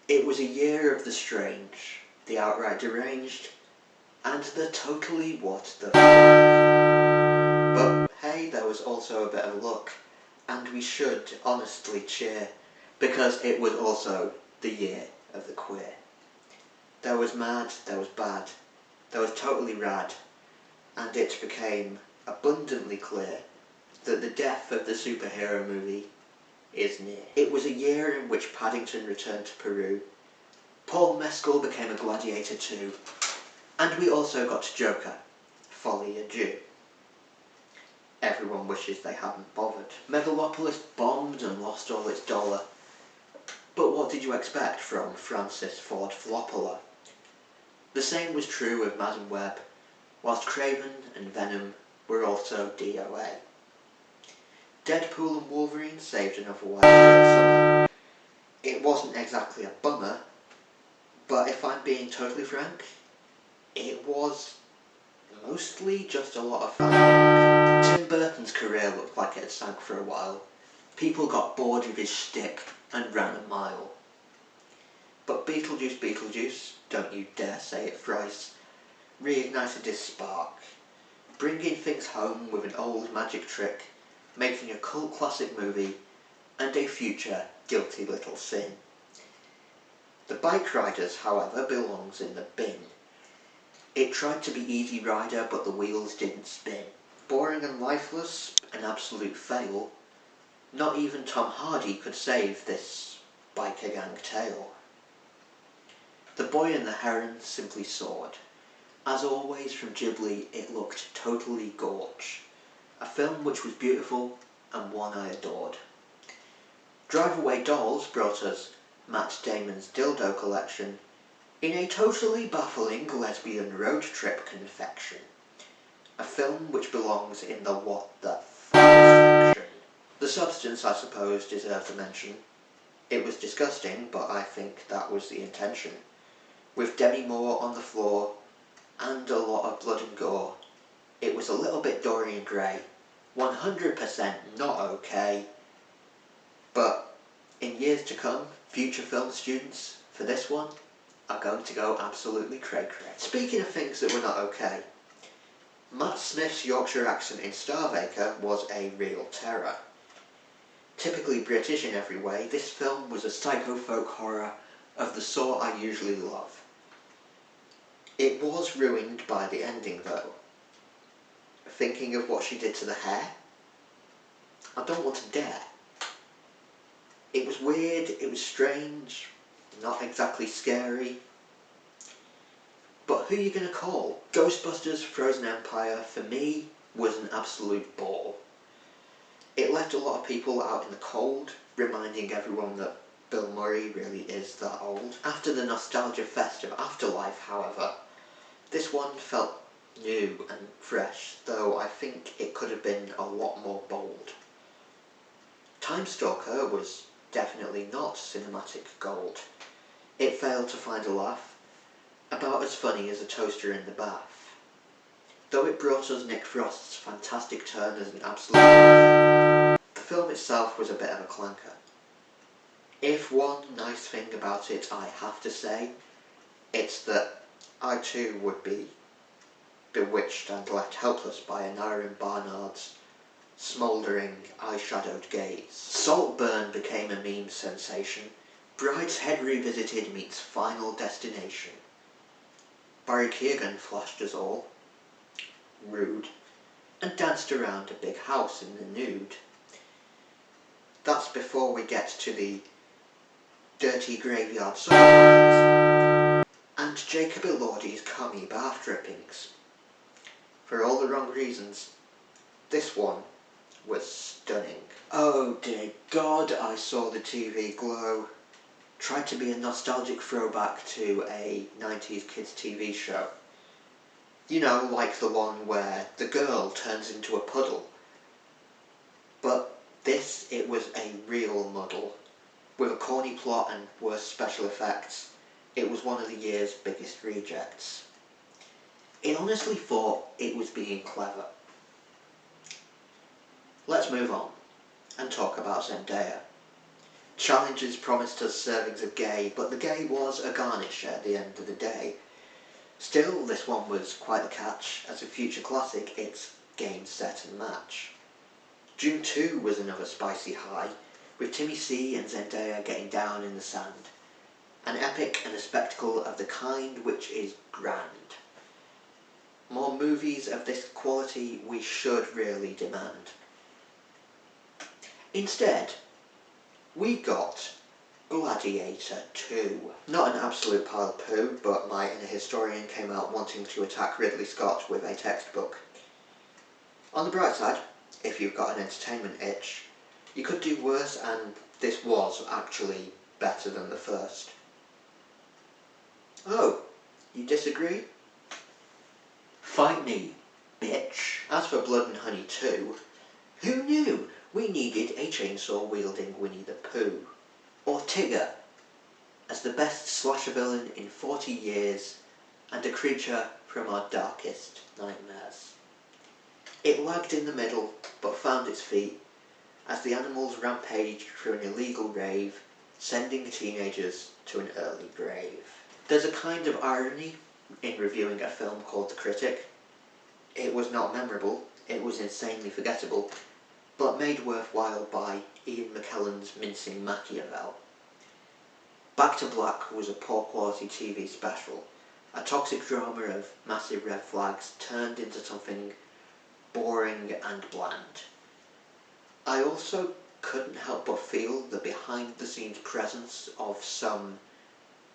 It was a year of the strange, the outright deranged, and the totally what the But hey, there was also a bit of luck, and we should honestly cheer, because it was also the year of the queer. There was mad, there was bad, there was totally rad, and it became abundantly clear that the death of the superhero movie is near. It was a year in which Paddington returned to Peru, Paul Mescal became a gladiator too, and we also got Joker, Folie à Deux. Everyone wishes they hadn't bothered. Megalopolis bombed and lost all its dollar. But what did you expect from Francis Ford Coppola? The same was true of Madame Web, whilst Craven and Venom were also DOA. Deadpool and Wolverine saved another white summer. It wasn't exactly a bummer, but if I'm being totally frank, it was mostly just a lot of fun. Tim Burton's career looked like it had sank for a while. People got bored of his shtick and ran a mile. But Beetlejuice, don't you dare say it thrice, reignited his spark, bringing things home with an old magic trick, making a cult classic movie, and a future guilty little sin. The Bike Riders, however, belongs in the bin. It tried to be Easy Rider, but the wheels didn't spin. Boring and lifeless, an absolute fail. Not even Tom Hardy could save this biker gang tale. The Boy and the Heron simply soared. As always from Ghibli, it looked totally gorge. A film which was beautiful and one I adored. Drive Away Dolls brought us Matt Damon's dildo collection in a totally baffling lesbian road trip confection. A film which belongs in the what the f section. The substance, I suppose, deserves a mention. It was disgusting, but I think that was the intention. With Demi Moore on the floor, and a lot of blood and gore. It was a little bit Dorian Gray, 100% not okay, but in years to come, future film students, for this one, are going to go absolutely cray-cray. Speaking of things that were not okay, Matt Smith's Yorkshire accent in Starvaker was a real terror. Typically British in every way, this film was a psycho-folk horror of the sort I usually love. It was ruined by the ending though. Thinking of what she did to the hair? I don't want to dare. It was weird, it was strange, not exactly scary. But who are you going to call? Ghostbusters Frozen Empire, for me, was an absolute ball. It left a lot of people out in the cold, reminding everyone that Bill Murray really is that old. After the nostalgia fest of Afterlife, however, this one felt new and fresh, though I think it could have been a lot more bold. Time Stalker was definitely not cinematic gold. It failed to find a laugh, about as funny as a toaster in the bath. Though it brought us Nick Frost's fantastic turn as an absolute... The film itself was a bit of a clunker. If one nice thing about it I have to say, it's that I too would be bewitched and left helpless by Anarian Barnard's smouldering, eyeshadowed gaze. Saltburn became a meme sensation. Brideshead Revisited meets Final Destination. Barry Keoghan flashed us all, rude, and danced around a big house in the nude. That's before we get to the dirty graveyard songs and Jacob Elordi's commie bath drippings. For all the wrong reasons, this one was stunning. Oh dear God, I saw the TV glow. Tried to be a nostalgic throwback to a 90s kids TV show. You know, like the one where the girl turns into a puddle. But this, it was a real muddle. With a corny plot and worse special effects, it was one of the year's biggest rejects. It honestly thought it was being clever. Let's move on and talk about Zendaya. Challenges promised us servings of gay, but the gay was a garnish at the end of the day. Still, this one was quite a catch. As a future classic, it's game, set and match. Dune 2 was another spicy high, with Timmy C and Zendaya getting down in the sand. An epic and a spectacle of the kind which is grand. More movies of this quality we should really demand. Instead, we got Gladiator 2. Not an absolute pile of poo, but my inner historian came out wanting to attack Ridley Scott with a textbook. On the bright side, if you've got an entertainment itch, you could do worse, and this was actually better than the first. Oh, you disagree? Fight me, bitch. As for Blood and Honey 2, who knew we needed a chainsaw-wielding Winnie the Pooh? Or Tigger, as the best slasher villain in 40 years, and a creature from our darkest nightmares. It lagged in the middle, but found its feet, as the animals rampaged through an illegal rave, sending teenagers to an early grave. There's a kind of irony in reviewing a film called The Critic. It was not memorable, it was insanely forgettable, but made worthwhile by Ian McKellen's mincing Machiavel. Back to Black was a poor quality TV special, a toxic drama of massive red flags turned into something boring and bland. I also couldn't help but feel the behind the scenes presence of some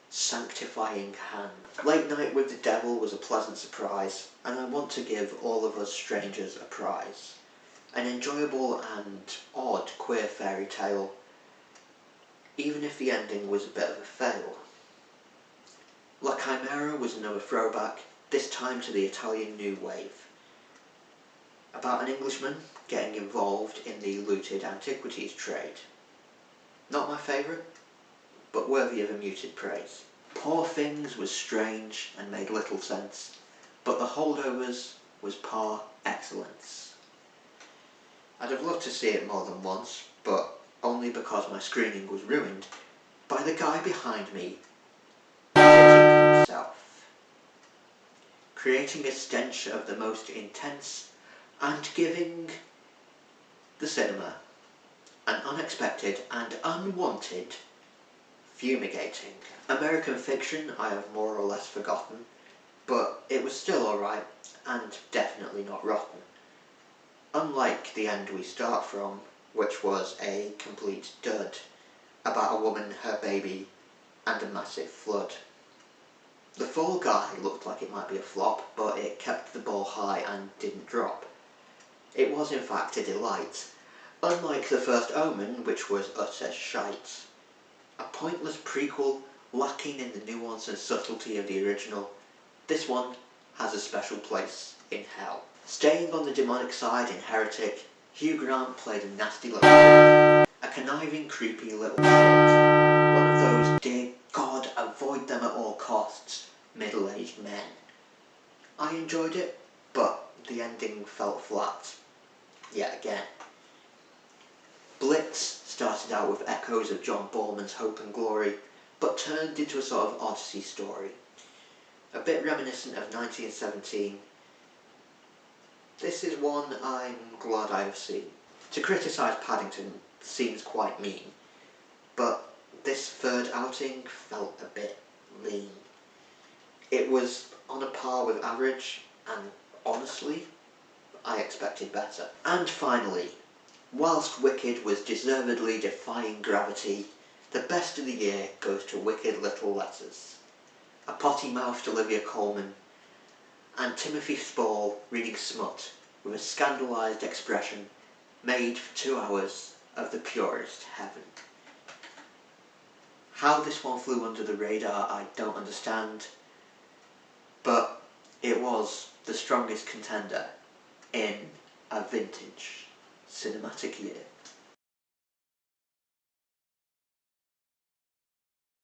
sanctifying hand. Late Night with the Devil was a pleasant surprise, and I want to give All of Us Strangers a prize. An enjoyable and odd queer fairy tale, even if the ending was a bit of a fail. La Chimera was another throwback, this time to the Italian New Wave, about an Englishman getting involved in the looted antiquities trade. Not my favourite, but worthy of a muted praise. Poor Things was strange and made little sense, but The Holdovers was par excellence. I'd have loved to see it more than once, but only because my screening was ruined by the guy behind me shitting himself, creating a stench of the most intense and giving the cinema an unexpected and unwanted fumigating. American Fiction I have more or less forgotten, but it was still alright and definitely not rotten. Unlike the end we start from, which was a complete dud, about a woman, her baby, and a massive flood. The Fall Guy looked like it might be a flop, but it kept the ball high and didn't drop. It was in fact a delight, unlike The First Omen, which was utter shite. A pointless prequel lacking in the nuance and subtlety of the original, this one has a special place in hell. Staying on the demonic side in Heretic, Hugh Grant played a nasty little prick, a conniving, creepy little shit. One of those, dear God, avoid them at all costs, middle-aged men. I enjoyed it, but the ending felt flat. Yet again. Blitz started out with echoes of John Borman's Hope and Glory, but turned into a sort of Odyssey story. A bit reminiscent of 1917. This is one I'm glad I have seen. To criticise Paddington seems quite mean, but this third outing felt a bit lean. It was on a par with average, and honestly, I expected better. And finally, whilst Wicked was deservedly defying gravity, the best of the year goes to Wicked Little Letters. A potty-mouthed Olivia Colman, and Timothy Spall reading smut with a scandalised expression made for 2 hours of the purest heaven. How this one flew under the radar I don't understand, but it was the strongest contender in a vintage cinematic year.